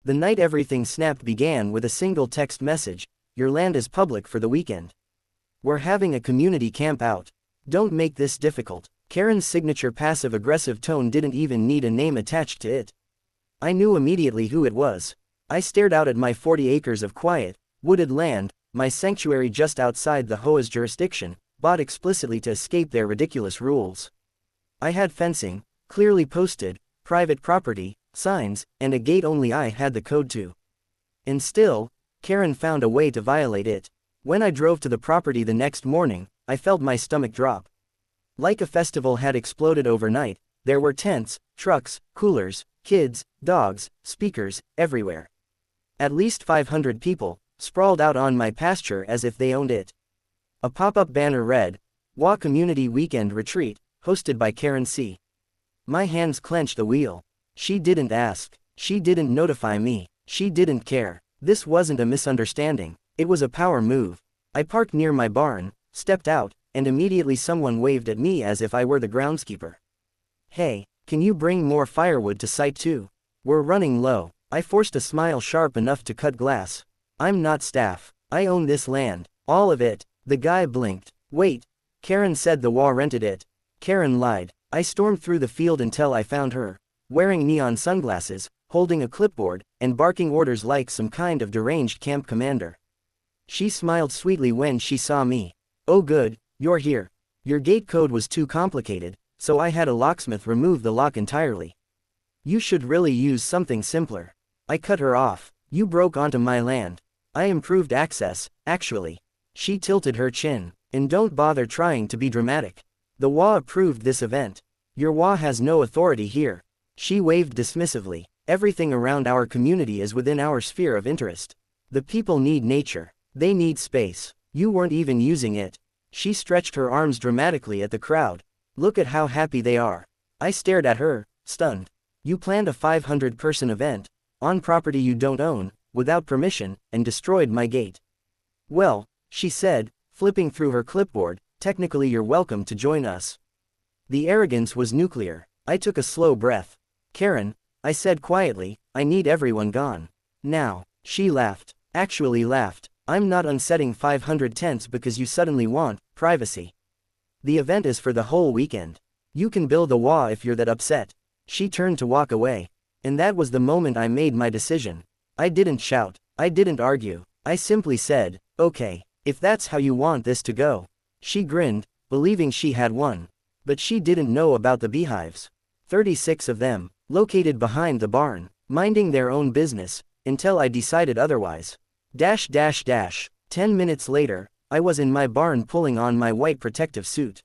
The night everything snapped began with a single text message: "Your land is public for the weekend. We're having a community camp out. Don't make this difficult." Karen's signature passive-aggressive tone didn't even need a name attached to it. I knew immediately who it was. I stared out at my 40 acres of quiet, wooded land, my sanctuary just outside the HOA's jurisdiction, bought explicitly to escape their ridiculous rules. I had fencing, clearly posted, private property, signs, and a gate only I had the code to. And still, Karen found a way to violate it. When I drove to the property the next morning, I felt my stomach drop. Like a festival had exploded overnight, there were tents, trucks, coolers, kids, dogs, speakers, everywhere. At least 500 people, sprawled out on my pasture as if they owned it. A pop-up banner read, HOA Community Weekend Retreat, hosted by Karen C. My hands clenched the wheel. She didn't ask. She didn't notify me. She didn't care. This wasn't a misunderstanding. It was a power move. I parked near my barn, stepped out, and immediately someone waved at me as if I were the groundskeeper. "Hey, can you bring more firewood to site 2? We're running low." I forced a smile sharp enough to cut glass. "I'm not staff. I own this land. All of it." The guy blinked. "Wait. Karen said the HOA rented it." Karen lied. I stormed through the field until I found her, wearing neon sunglasses, holding a clipboard, and barking orders like some kind of deranged camp commander. She smiled sweetly when she saw me. "Oh good, you're here. Your gate code was too complicated, so I had a locksmith remove the lock entirely. You should really use something simpler." I cut her off. "You broke onto my land. I improved access, actually." She tilted her chin. "And don't bother trying to be dramatic. The HOA approved this event. Your HOA has no authority here." She waved dismissively. "Everything around our community is within our sphere of interest. The people need nature. They need space. You weren't even using it." She stretched her arms dramatically at the crowd. "Look at how happy they are." I stared at her, stunned. "You planned a 500-person event, on property you don't own, without permission, and destroyed my gate." "Well," she said, flipping through her clipboard, "technically you're welcome to join us." The arrogance was nuclear. I took a slow breath. "Karen," I said quietly, "I need everyone gone. Now." She laughed. Actually laughed. "I'm not unsetting 500 tents because you suddenly want privacy. The event is for the whole weekend. You can build a HOA if you're that upset." She turned to walk away. And that was the moment I made my decision. I didn't shout. I didn't argue. I simply said, "Okay, if that's how you want this to go." She grinned, believing she had won. But she didn't know about the beehives. 36 of them, located behind the barn, minding their own business, until I decided otherwise. 10 minutes later, I was in my barn pulling on my white protective suit.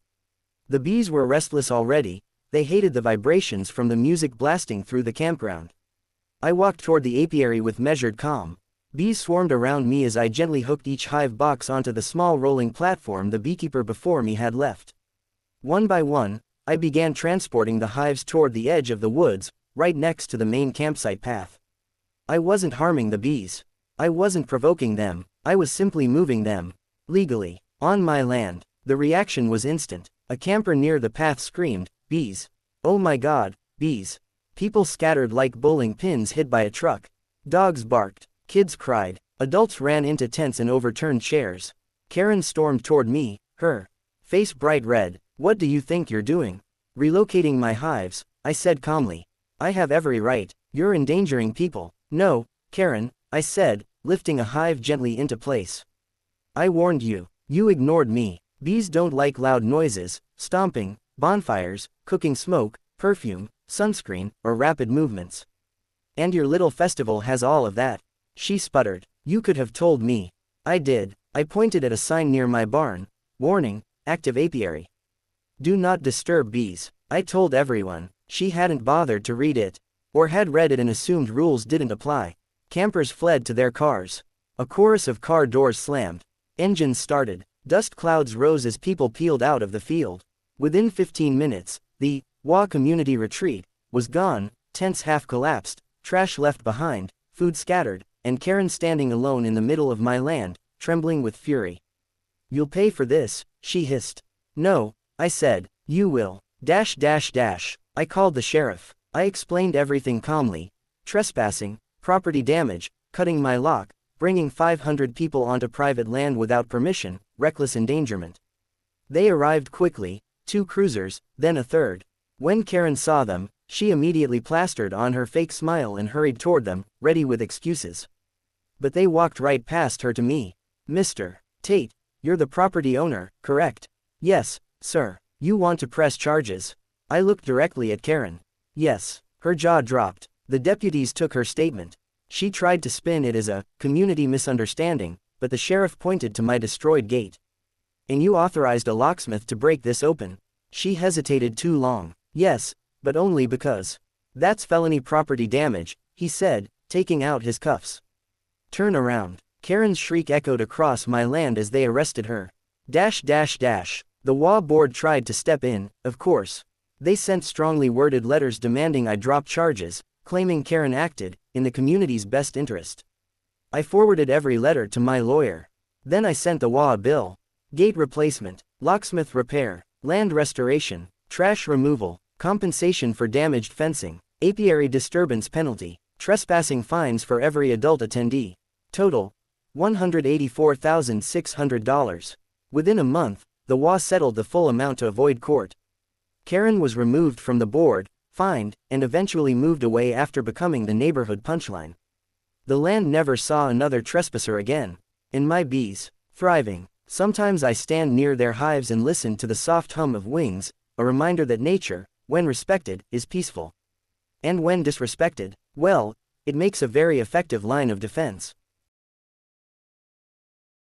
The bees were restless already. They hated the vibrations from the music blasting through the campground. I walked toward the apiary with measured calm. Bees swarmed around me as I gently hooked each hive box onto the small rolling platform the beekeeper before me had left. One by one, I began transporting the hives toward the edge of the woods, right next to the main campsite path. I wasn't harming the bees. I wasn't provoking them. I was simply moving them, legally, on my land. The reaction was instant. A camper near the path screamed, "Bees! Oh my God, bees!" People scattered like bowling pins hit by a truck. Dogs barked. Kids cried. Adults ran into tents and overturned chairs. Karen stormed toward me, her face bright red. "What do you think you're doing?" "Relocating my hives," I said calmly. "I have every right. You're endangering people." "No, Karen," I said, lifting a hive gently into place. "I warned you. You ignored me. Bees don't like loud noises, stomping, bonfires, cooking smoke, perfume, sunscreen, or rapid movements. And your little festival has all of that." She sputtered. "You could have told me." I did. I pointed at a sign near my barn. "Warning, active apiary. Do not disturb bees." I told everyone. She hadn't bothered to read it. Or had read it and assumed rules didn't apply. Campers fled to their cars. A chorus of car doors slammed. Engines started. Dust clouds rose as people peeled out of the field. Within 15 minutes, the HOA Community Retreat was gone, tents half collapsed, trash left behind, food scattered, and Karen standing alone in the middle of my land, trembling with fury. "You'll pay for this," she hissed. "No," I said, "you will. I called the sheriff. I explained everything calmly. Trespassing, property damage, cutting my lock, bringing 500 people onto private land without permission, reckless endangerment. They arrived quickly, 2 cruisers, then a third. When Karen saw them, she immediately plastered on her fake smile and hurried toward them, ready with excuses. But they walked right past her to me. "Mr. Tate, you're the property owner, correct?" "Yes, sir." "You want to press charges?" I looked directly at Karen. "Yes." Her jaw dropped. The deputies took her statement. She tried to spin it as a community misunderstanding, but the sheriff pointed to my destroyed gate. "And you authorized a locksmith to break this open?" She hesitated too long. "Yes, but only because. That's felony property damage," he said, taking out his cuffs. "Turn around." Karen's shriek echoed across my land as they arrested her. The WA board tried to step in, of course. They sent strongly worded letters demanding I drop charges, claiming Karen acted in the community's best interest. I forwarded every letter to my lawyer. Then I sent the WA a bill. Gate replacement, locksmith repair, land restoration, trash removal, compensation for damaged fencing, apiary disturbance penalty, trespassing fines for every adult attendee. Total, $184,600. Within a month, the WA settled the full amount to avoid court. Karen was removed from the board, fined, and eventually moved away after becoming the neighborhood punchline. The land never saw another trespasser again. And my bees, thriving. Sometimes I stand near their hives and listen to the soft hum of wings, a reminder that nature, when respected, is peaceful. And when disrespected, well, it makes a very effective line of defense.